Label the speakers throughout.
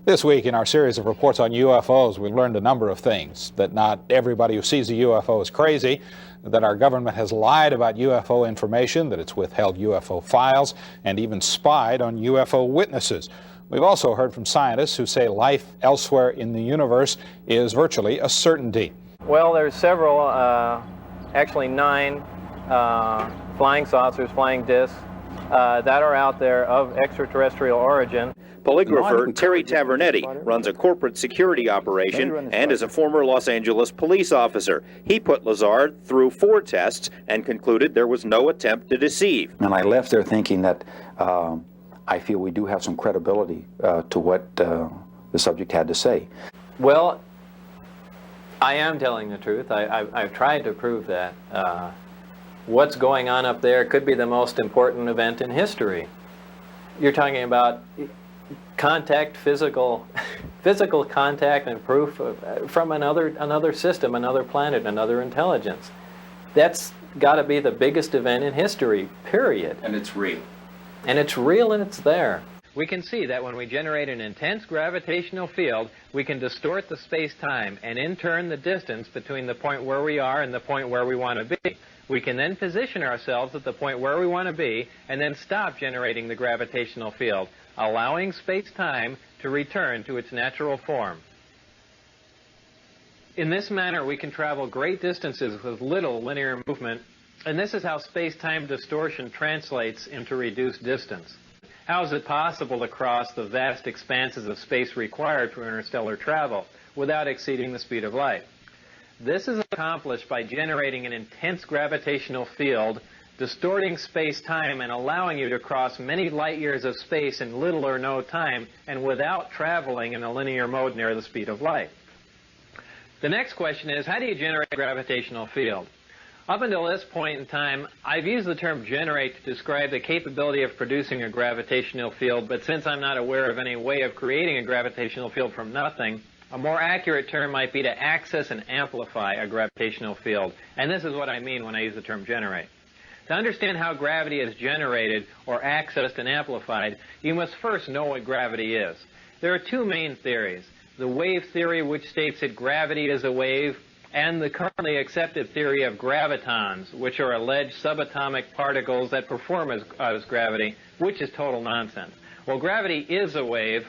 Speaker 1: This week in our series of reports on UFOs, we learned a number of things. That not everybody who sees a UFO is crazy, that our government has lied about UFO information, that it's withheld UFO files, and even spied on UFO witnesses. We've also heard from scientists who say life elsewhere in the universe is virtually a certainty.
Speaker 2: Well, there's several, actually 9 flying saucers, flying discs, that are out there of extraterrestrial origin.
Speaker 3: Polygrapher Terry Tavernetti runs a corporate security operation and is a former Los Angeles police officer. He put Lazard through 4 tests and concluded there was no attempt to deceive.
Speaker 4: And I left there thinking that I feel we do have some credibility to what the subject had to say.
Speaker 2: Well, I am telling the truth. I've tried to prove that. What's going on up there could be the most important event in history. You're talking about contact, physical contact and proof from another system, another planet, another intelligence. That's got to be the biggest event in history, period.
Speaker 4: And it's real.
Speaker 2: And it's real and it's there. We can see that when we generate an intense gravitational field, we can distort the space-time and in turn the distance between the point where we are and the point where we want to be. We can then position ourselves at the point where we want to be and then stop generating the gravitational field, allowing space-time to return to its natural form. In this manner, we can travel great distances with little linear movement, and this is how space-time distortion translates into reduced distance. How is it possible to cross the vast expanses of space required for interstellar travel without exceeding the speed of light? This is accomplished by generating an intense gravitational field, distorting space-time and allowing you to cross many light years of space in little or no time and without traveling in a linear mode near the speed of light. The next question is, how do you generate a gravitational field? Up until this point in time, I've used the term generate to describe the capability of producing a gravitational field, but since I'm not aware of any way of creating a gravitational field from nothing, a more accurate term might be to access and amplify a gravitational field. And this is what I mean when I use the term generate. To understand how gravity is generated or accessed and amplified, you must first know what gravity is. There are 2 main theories. The wave theory, which states that gravity is a wave, and the currently accepted theory of gravitons, which are alleged subatomic particles that perform as gravity, which is total nonsense. Well, gravity is a wave,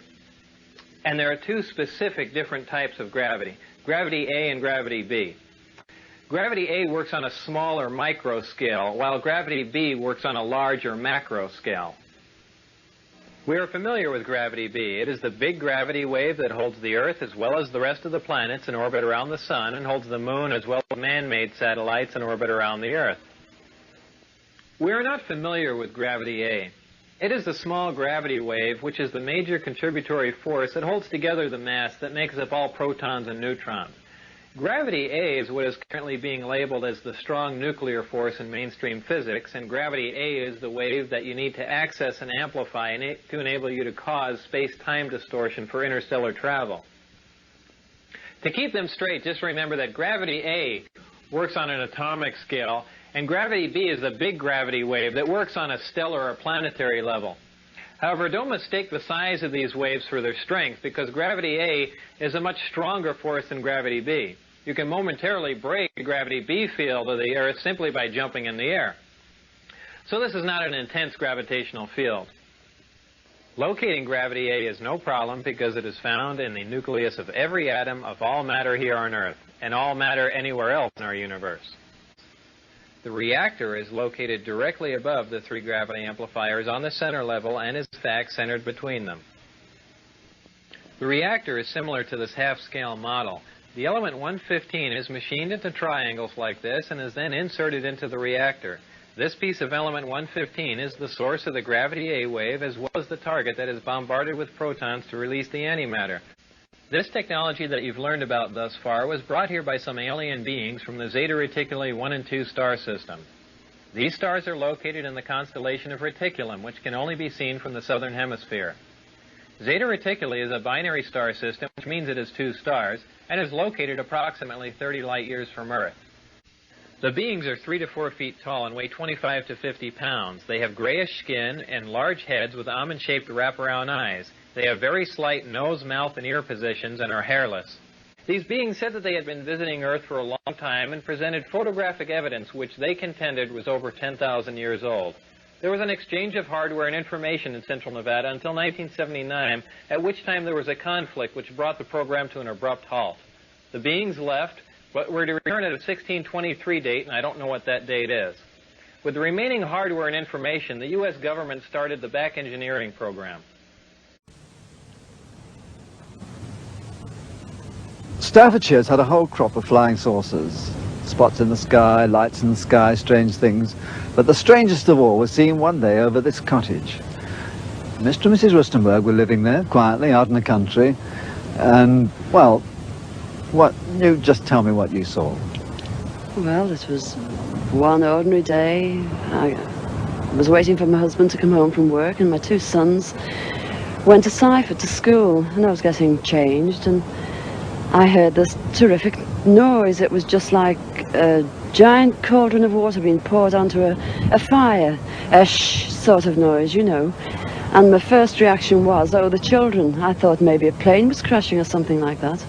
Speaker 2: and there are 2 specific different types of gravity, gravity A and gravity B. Gravity A works on a smaller micro scale, while gravity B works on a larger macro scale. We are familiar with gravity B. It is the big gravity wave that holds the Earth as well as the rest of the planets in orbit around the Sun and holds the Moon as well as man-made satellites in orbit around the Earth. We are not familiar with gravity A. It is the small gravity wave which is the major contributory force that holds together the mass that makes up all protons and neutrons. Gravity A is what is currently being labeled as the strong nuclear force in mainstream physics, and gravity A is the wave that you need to access and amplify to enable you to cause space-time distortion for interstellar travel. To keep them straight, just remember that gravity A works on an atomic scale, and gravity B is the big gravity wave that works on a stellar or planetary level. However, don't mistake the size of these waves for their strength, because gravity A is a much stronger force than gravity B. You can momentarily break the gravity B field of the Earth simply by jumping in the air. So this is not an intense gravitational field. Locating gravity A is no problem because it is found in the nucleus of every atom of all matter here on Earth, and all matter anywhere else in our universe. The reactor is located directly above the 3 gravity amplifiers on the center level and is in fact centered between them. The reactor is similar to this half-scale model. The element 115 is machined into triangles like this and is then inserted into the reactor. This piece of element 115 is the source of the gravity A wave as well as the target that is bombarded with protons to release the antimatter. This technology that you've learned about thus far was brought here by some alien beings from the Zeta Reticuli 1 and 2 star system. These stars are located in the constellation of Reticulum, which can only be seen from the southern hemisphere. Zeta Reticuli is a binary star system, which means it has 2 stars, and is located approximately 30 light years from Earth. The beings are 3 to 4 feet tall and weigh 25 to 50 pounds. They have grayish skin and large heads with almond-shaped wraparound eyes. They have very slight nose, mouth, and ear positions and are hairless. These beings said that they had been visiting Earth for a long time and presented photographic evidence which they contended was over 10,000 years old. There was an exchange of hardware and information in central Nevada until 1979, at which time there was a conflict which brought the program to an abrupt halt. The beings left, but were to return at a 1623 date, and I don't know what that date is. With the remaining hardware and information, the U.S. government started the back engineering program.
Speaker 5: Staffordshire's had a whole crop of flying saucers. Spots in the sky, lights in the sky, strange things. But the strangest of all was seen one day over this cottage. Mr. and Mrs. Rustenberg were living there, quietly, out in the country. And, well, you just tell me what you saw.
Speaker 6: Well, it was one ordinary day. I was waiting for my husband to come home from work, and my two sons went to Seifert to school, and I was getting changed, and I heard this terrific noise. It was just like a giant cauldron of water being poured onto a fire, a shh sort of noise, you know. And my first reaction was, oh, the children. I thought maybe a plane was crashing or something like that.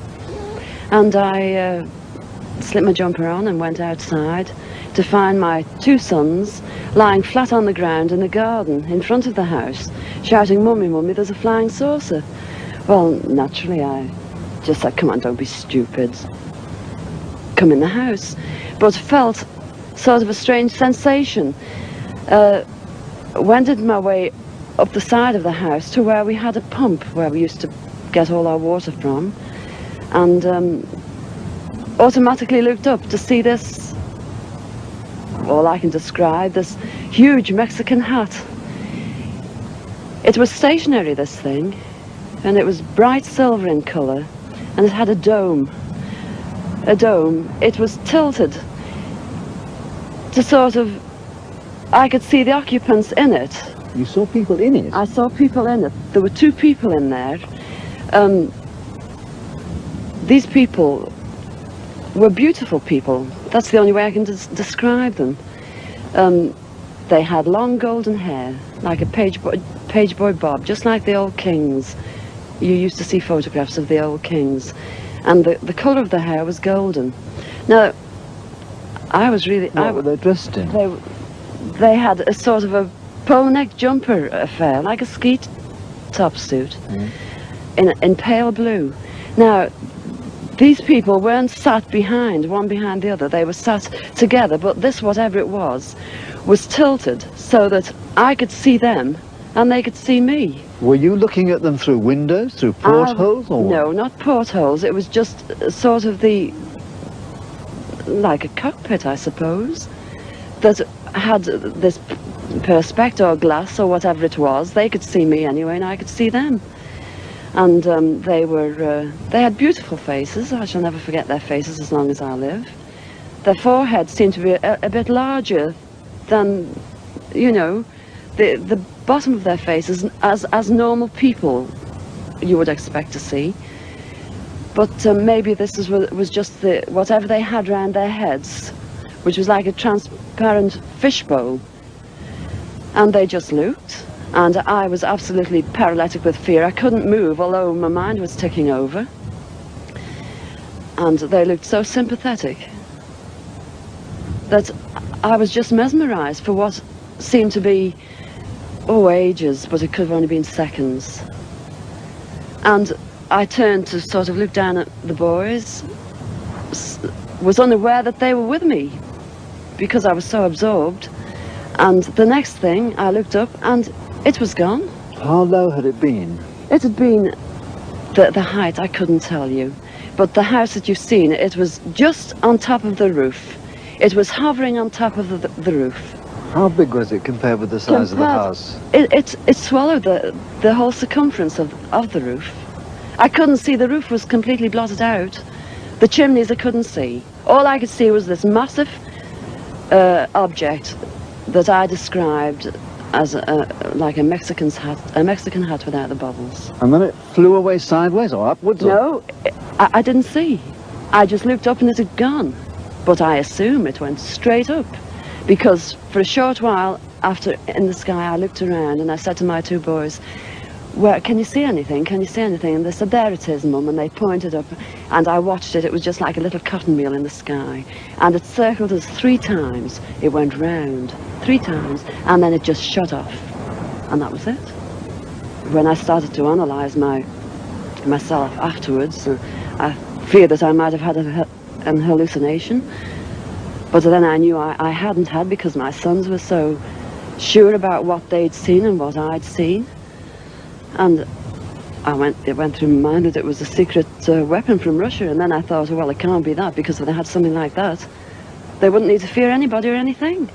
Speaker 6: And I slipped my jumper on and went outside to find my two sons lying flat on the ground in the garden in front of the house, shouting, "Mummy, Mummy, there's a flying saucer." Well, naturally, I just said, "Come on, don't be stupid. Come in the house." But felt sort of a strange sensation. Wended my way up the side of the house to where we had a pump where we used to get all our water from, and automatically looked up to see this, all I can describe, this huge Mexican hat. It was stationary, this thing, and it was bright silver in colour, and it had a dome. It was tilted to sort of, I could see the occupants in it.
Speaker 5: You saw people in it?
Speaker 6: I saw people in it. There were two people in there. These people were beautiful people. That's the only way I can describe them. They had long golden hair, like a page boy bob, just like the old kings. You used to see photographs of the old kings. And the colour of the hair was golden. Now, I was really...
Speaker 5: What were they dressed in?
Speaker 6: They had a sort of a polo neck jumper affair, like a ski top suit, in pale blue. Now, these people weren't sat behind, one behind the other. They were sat together, but this, whatever it was tilted so that I could see them and they could see me.
Speaker 5: Were you looking at them through windows, through portholes, or what?
Speaker 6: No, not portholes. It was just sort of like a cockpit, I suppose, that had this perspex or glass or whatever it was. They could see me anyway, and I could see them. And they had beautiful faces. I shall never forget their faces as long as I live. Their foreheads seemed to be a bit larger than, you know, the bottom of their faces as normal people you would expect to see. But maybe this was just whatever they had round their heads, which was like a transparent fishbowl. And they just looked. And I was absolutely paralytic with fear. I couldn't move, although my mind was ticking over. And they looked so sympathetic that I was just mesmerized for what seemed to be, ages, but it could have only been seconds. And I turned to sort of look down at the boys, was unaware that they were with me because I was so absorbed. And the next thing, I looked up and it was gone.
Speaker 5: How low had it been?
Speaker 6: It had been the height, I couldn't tell you. But the house that you've seen, it was just on top of the roof. It was hovering on top of the roof.
Speaker 5: How big was it compared with the size of the house?
Speaker 6: It swallowed the whole circumference of the roof. I couldn't see, the roof was completely blotted out. The chimneys I couldn't see. All I could see was this massive object that I described as like a Mexican hat without the bubbles.
Speaker 5: And then it flew away sideways or upwards?
Speaker 6: No, I didn't see. I just looked up and it had gone. But I assume it went straight up, because for a short while after in the sky I looked around and I said to my two boys, where, can you see anything? Can you see anything? And they said, there it is, Mum, and they pointed up, and I watched it. It was just like a little cotton meal in the sky, and it circled us 3 times. It went round 3 times, and then it just shut off, and that was it. When I started to analyse myself afterwards, I feared that I might have had an hallucination, but then I knew I hadn't had, because my sons were so sure about what they'd seen and what I'd seen. And it went through my mind that it was a secret weapon from Russia, and then I thought, well, it can't be that, because if they had something like that, they wouldn't need to fear anybody or anything.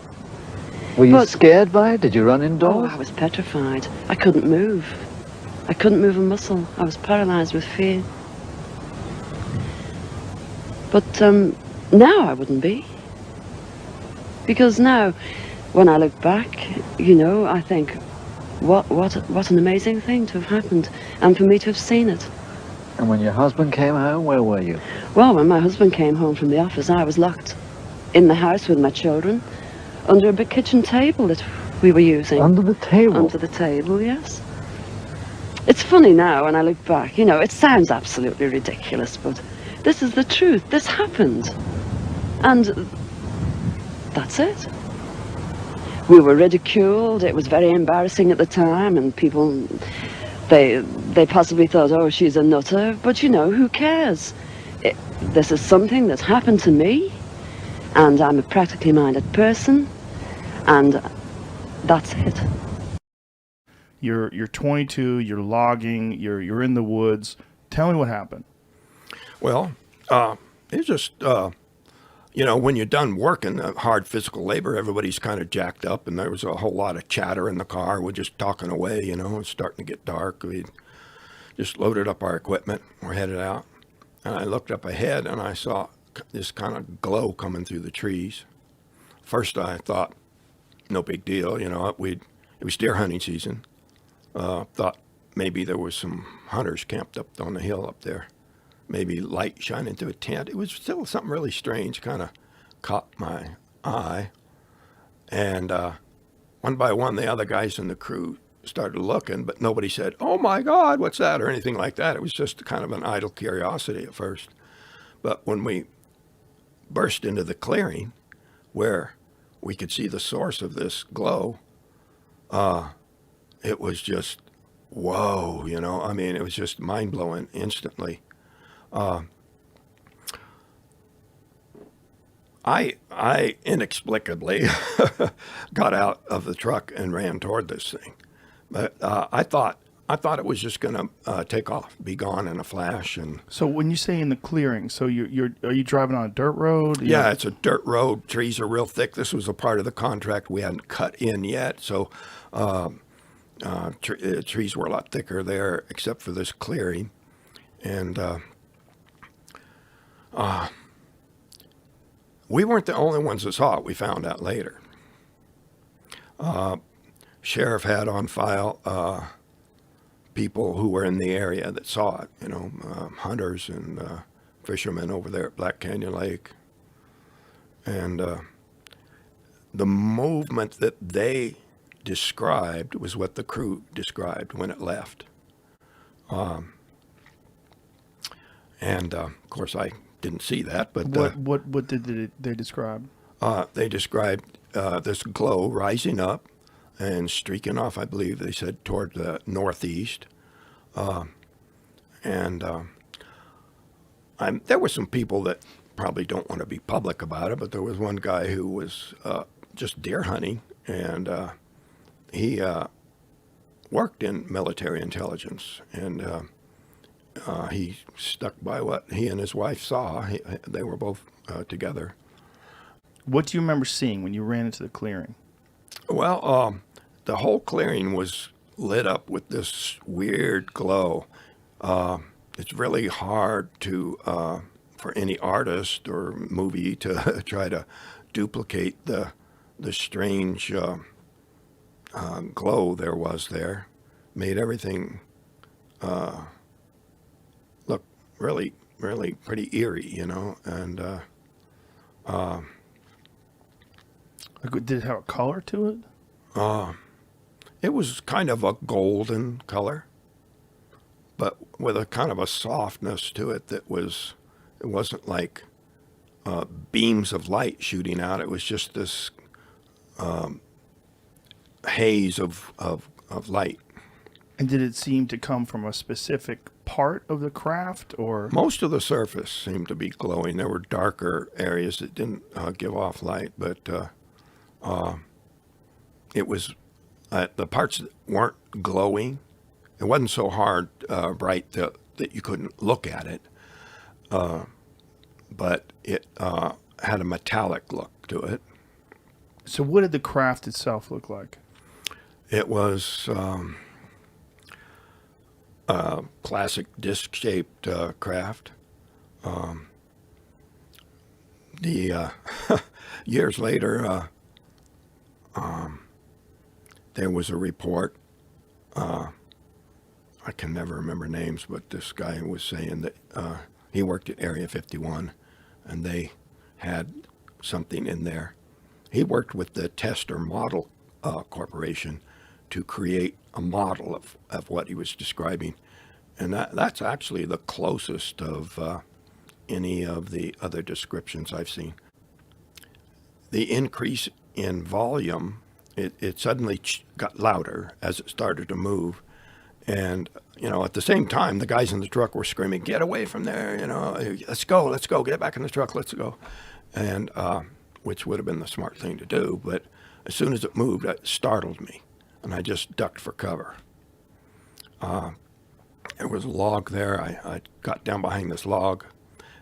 Speaker 5: Were you scared by it? Did you run indoors?
Speaker 6: Oh, I was petrified. I couldn't move. I couldn't move a muscle. I was paralyzed with fear. But now I wouldn't be. Because now, when I look back, you know, I think, what an amazing thing to have happened, and for me to have seen it.
Speaker 5: And when your husband came home, where were you?
Speaker 6: Well, when my husband came home from the office, I was locked in the house with my children, under a big kitchen table that we were using.
Speaker 5: Under the table?
Speaker 6: Under the table, yes. It's funny now when I look back, you know, it sounds absolutely ridiculous, but this is the truth. This happened. And that's it. We were ridiculed. It was very embarrassing at the time, and people, they possibly thought, oh, she's a nutter. But, you know, who cares? This is something that's happened to me, and I'm a practically minded person, and that's it.
Speaker 7: You're 22, you're logging, you're in the woods. Tell me what happened.
Speaker 8: Well, it's just, you know, when you're done working hard physical labor, everybody's kind of jacked up, and there was a whole lot of chatter in the car. We're just talking away, you know, it's starting to get dark. We just loaded up our equipment. We're headed out. And I looked up ahead, and I saw this kind of glow coming through the trees. First, I thought, no big deal, you know, it was deer hunting season. Thought maybe there was some hunters camped up on the hill up there. Maybe light shining through a tent. It was still something really strange, kind of caught my eye. And one by one, the other guys in the crew started looking, but nobody said, oh my God, what's that, or anything like that. It was just kind of an idle curiosity at first. But when we burst into the clearing where we could see the source of this glow, it was just, whoa, you know, I mean, it was just mind-blowing instantly. I inexplicably got out of the truck and ran toward this thing. But I thought it was just going to take off, be gone in a flash. And
Speaker 7: so when you say in the clearing, so are you driving on a dirt road?
Speaker 8: Yeah, it's a dirt road. Trees are real thick. This was a part of the contract we hadn't cut in yet, so trees were a lot thicker there, except for this clearing. And we weren't the only ones that saw it. We found out later. Sheriff had on file people who were in the area that saw it, you know, hunters and fishermen over there at Black Canyon Lake. And the movement that they described was what the crew described when it left. Of course, I didn't see that, but
Speaker 7: what did they describe?
Speaker 8: They described this glow rising up and streaking off, I believe they said, toward the northeast. There were some people that probably don't want to be public about it, but there was one guy who was just deer hunting, and he worked in military intelligence, and he stuck by what he and his wife saw. They were both together.
Speaker 7: What do you remember seeing when you ran into the clearing?
Speaker 8: Well, the whole clearing was lit up with this weird glow. It's really hard to for any artist or movie to try to duplicate the strange glow there was there. Made everything look really, really pretty eerie, you know. And
Speaker 7: did it have a color to it?
Speaker 8: it was kind of a golden color. with a kind of a softness to it it wasn't like beams of light shooting out. It was just this haze of light.
Speaker 7: And did it seem to come from a specific part of the craft, or?
Speaker 8: Most of the surface seemed to be glowing. There were darker areas that didn't give off light, but it was the parts that weren't glowing. It wasn't so bright that you couldn't look at it, but it had a metallic look to it.
Speaker 7: So what did the craft itself look like?
Speaker 8: It was classic disc-shaped craft. The years later, there was a report. I can never remember names, but this guy was saying that he worked at Area 51, and they had something in there. He worked with the Tester Model Corporation to create a model of what he was describing. And that's actually the closest of any of the other descriptions I've seen. The increase in volume, it suddenly got louder as it started to move. And, at the same time, the guys in the truck were screaming, "Get away from there, let's go, get back in the truck, let's go." And which would have been the smart thing to do. But as soon as it moved, it startled me, and I just ducked for cover. There was a log there. I got down behind this log,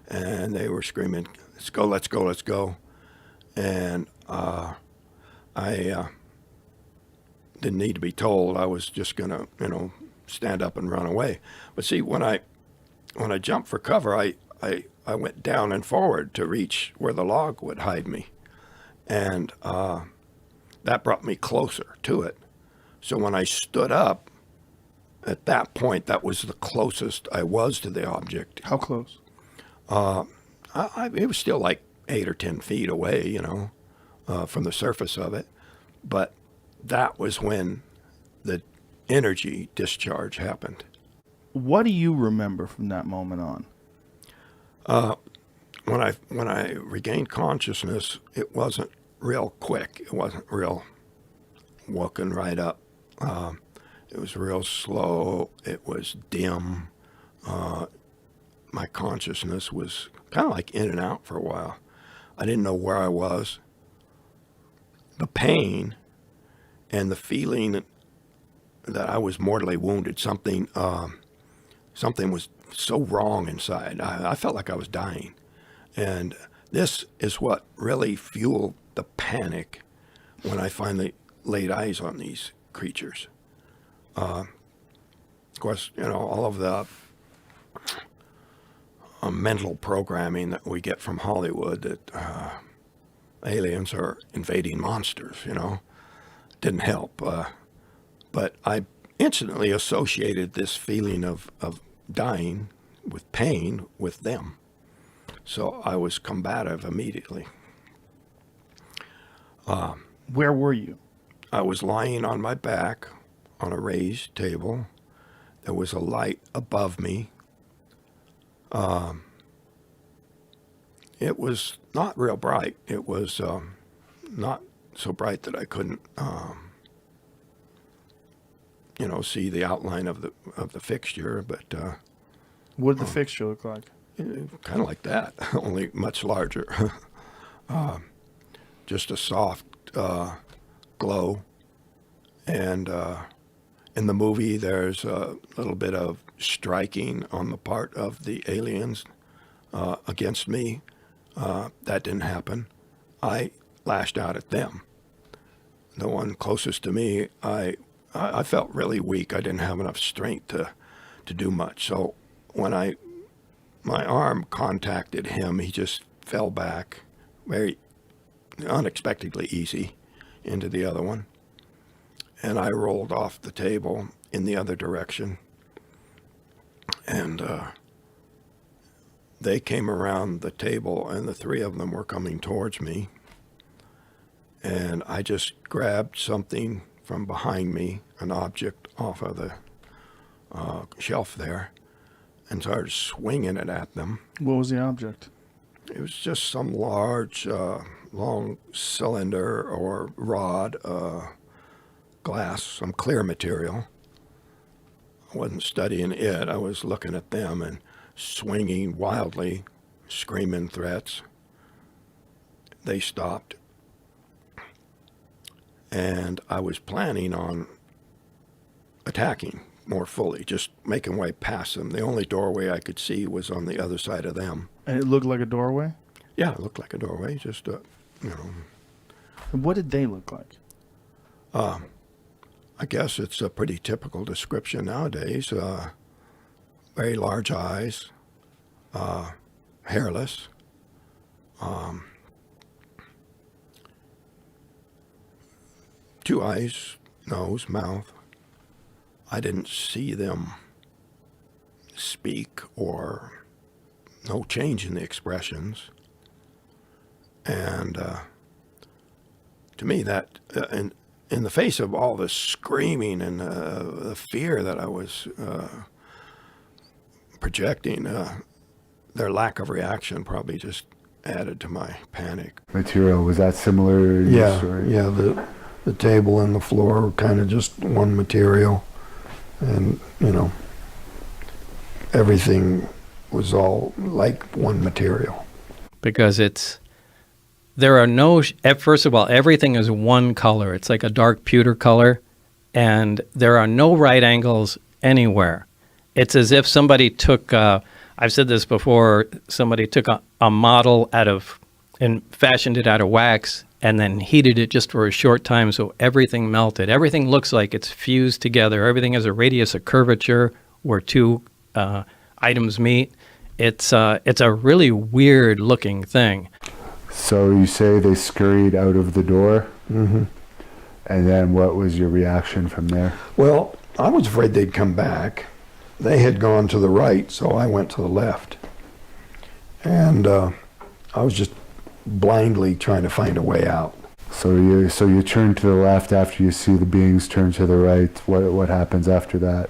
Speaker 8: and they were screaming, "Let's go, let's go, let's go." And I didn't need to be told. I was just going to, stand up and run away. But see, when I jumped for cover, I went down and forward to reach where the log would hide me. And that brought me closer to it. So when I stood up, at that point, that was the closest I was to the object.
Speaker 7: How close?
Speaker 8: It was still like 8 or 10 feet away, from the surface of it. But that was when the energy discharge happened.
Speaker 7: What do you remember from that moment on?
Speaker 8: When I regained consciousness, it wasn't real quick. It wasn't real woken right up. It was real slow. It was dim. My consciousness was kind of like in and out for a while. I didn't know where I was. The pain and the feeling that I was mortally wounded, something was so wrong inside. I felt like I was dying. And this is what really fueled the panic when I finally laid eyes on these creatures. Of course, all of the mental programming that we get from Hollywood that aliens are invading monsters, didn't help. But I instantly associated this feeling of dying with pain with them. So I was combative immediately.
Speaker 7: Where were you?
Speaker 8: I was lying on my back on a raised table. There was a light above me. It was not real bright. It was not so bright that I couldn't, see the outline of the fixture. But
Speaker 7: what did the fixture look like?
Speaker 8: Kind of like that, only much larger. Just a soft glow. And in the movie, there's a little bit of striking on the part of the aliens against me. That didn't happen. I lashed out at them. The one closest to me, I felt really weak. I didn't have enough strength to do much. So when my arm contacted him, he just fell back very unexpectedly easy into the other one. And I rolled off the table in the other direction. And they came around the table, and the three of them were coming towards me. And I just grabbed something from behind me, an object off of the shelf there, and started swinging it at them.
Speaker 7: What was the object?
Speaker 8: It was just some large, long cylinder or rod, glass, some clear material. I wasn't studying it. I was looking at them and swinging wildly, screaming threats. They stopped. And I was planning on attacking more fully, just making way past them. The only doorway I could see was on the other side of them.
Speaker 7: And it looked like a doorway?
Speaker 8: Yeah, it looked like a doorway, just,
Speaker 7: And what did they look like?
Speaker 8: I guess it's a pretty typical description nowadays. Very large eyes, hairless, two eyes, nose, mouth. I didn't see them speak or no change in the expressions. And to me, that in the face of all this screaming and the fear that I was projecting, their lack of reaction probably just added to my panic.
Speaker 9: Material, was that similar in your story?
Speaker 8: Yeah, the table and the floor were kind of just one material. And, everything was all like one material.
Speaker 10: Because there are no, first of all, everything is one color. It's like a dark pewter color, and there are no right angles anywhere. It's as if somebody took, I've said this before, somebody took a model and fashioned it out of wax and then heated it just for a short time so everything melted. Everything looks like it's fused together. Everything has a radius of curvature where two items meet. It's a really weird looking thing.
Speaker 9: So you say they scurried out of the door?
Speaker 8: Mm-hmm.
Speaker 9: And then what was your reaction from there?
Speaker 8: Well, I was afraid they'd come back. They had gone to the right, so I went to the left. And I was just blindly trying to find a way out.
Speaker 9: So you turn to the left after you see the beings turn to the right. What happens after that?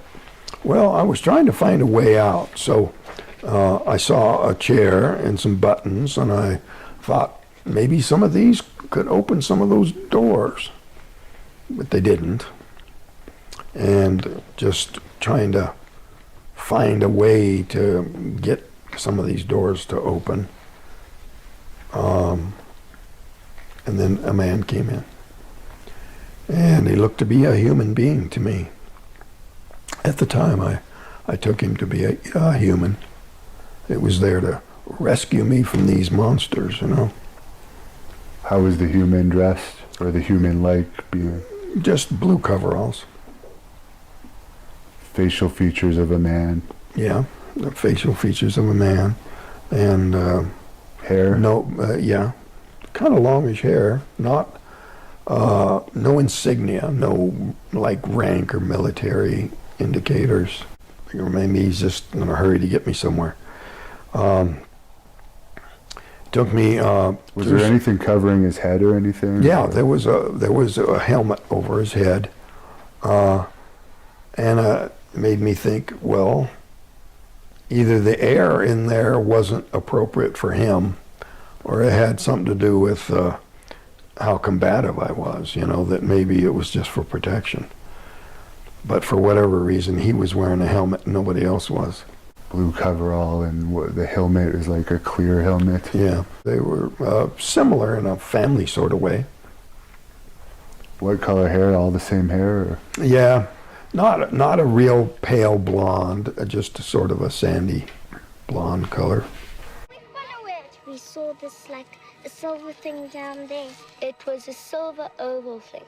Speaker 8: Well, I was trying to find a way out. So I saw a chair and some buttons, and I thought maybe some of these could open some of those doors. But they didn't. And just trying to find a way to get some of these doors to open. And then a man came in. And he looked to be a human being to me. At the time, I took him to be a human. It was there to rescue me from these monsters,
Speaker 9: How was the human dressed, or the human-like being?
Speaker 8: Just blue coveralls.
Speaker 9: Facial features of a man.
Speaker 8: Yeah, the facial features of a man. And
Speaker 9: hair?
Speaker 8: No, yeah. Kind of longish hair, not, no insignia, no like rank or military indicators. Or maybe he's just in a hurry to get me somewhere. Took me.
Speaker 9: Was there anything covering his head or anything?
Speaker 8: Yeah, there was a helmet over his head, and it made me think. Well, either the air in there wasn't appropriate for him, or it had something to do with how combative I was. That maybe it was just for protection. But for whatever reason, he was wearing a helmet and nobody else was.
Speaker 9: Blue coverall, and the helmet is like a clear helmet.
Speaker 8: Yeah, they were similar in a family sort of way.
Speaker 9: What color hair? All the same hair? Or?
Speaker 8: Yeah, not a real pale blonde, just sort of a sandy blonde color.
Speaker 11: We saw this like a silver thing down there. It was a silver oval thing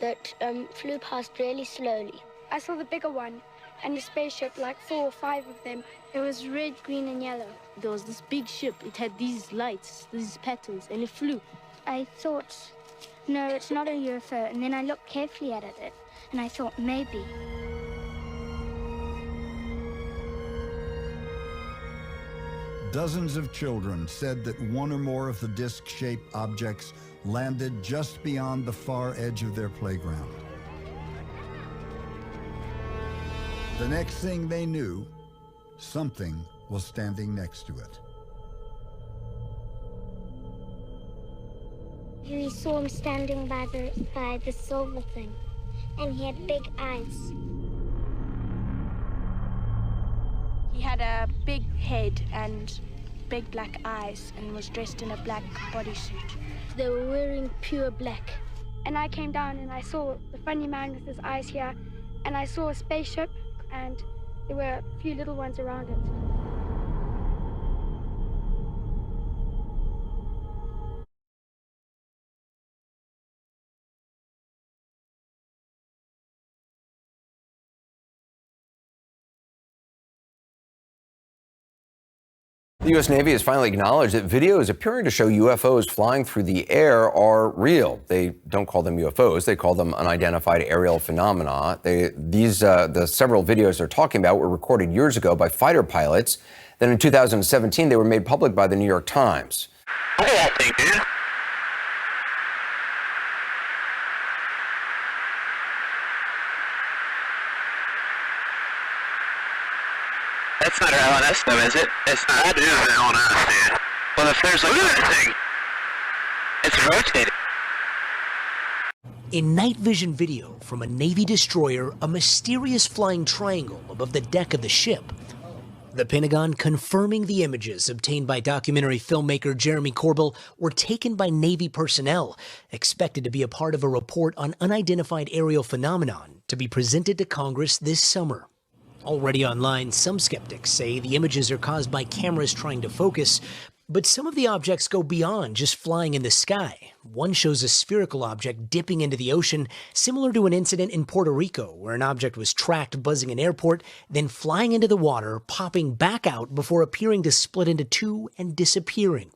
Speaker 11: that flew past really slowly.
Speaker 12: I saw the bigger one and a spaceship, like 4 or 5 of them. It was red, green, and yellow.
Speaker 13: There was this big ship. It had these lights, these patterns, and it flew.
Speaker 11: I thought, no, it's not a UFO. And then I looked carefully at it, and I thought, maybe.
Speaker 14: Dozens of children said that one or more of the disc-shaped objects landed just beyond the far edge of their playground. The next thing they knew, Something was standing next to it.
Speaker 11: We saw him standing by the silver thing, and he had big eyes.
Speaker 12: He had a big head and big black eyes and was dressed in a black bodysuit.
Speaker 11: They were wearing pure black.
Speaker 12: And I came down and I saw the funny man with his eyes here, and I saw a spaceship, and there were a few little ones around it.
Speaker 15: The U.S. Navy has finally acknowledged that videos appearing to show UFOs flying through the air are real. They don't call them UFOs. They call them unidentified aerial phenomena. The several videos they're talking about were recorded years ago by fighter pilots. Then in 2017, they were made public by the New York Times.
Speaker 16: Look at that thing, dude. That's not our LNS though, is it? It's not. That is an LNS, dude. Well, if there's like... Look at that thing! It's rotating.
Speaker 17: In night vision video from a Navy destroyer, a mysterious flying triangle above the deck of the ship. The Pentagon confirming the images obtained by documentary filmmaker Jeremy Corbell were taken by Navy personnel, expected to be a part of a report on unidentified aerial phenomenon to be presented to Congress this summer. Already online, some skeptics say the images are caused by cameras trying to focus, but some of the objects go beyond just flying in the sky. One shows a spherical object dipping into the ocean, similar to an incident in Puerto Rico where an object was tracked buzzing an airport, then flying into the water, popping back out before appearing to split into two and disappearing.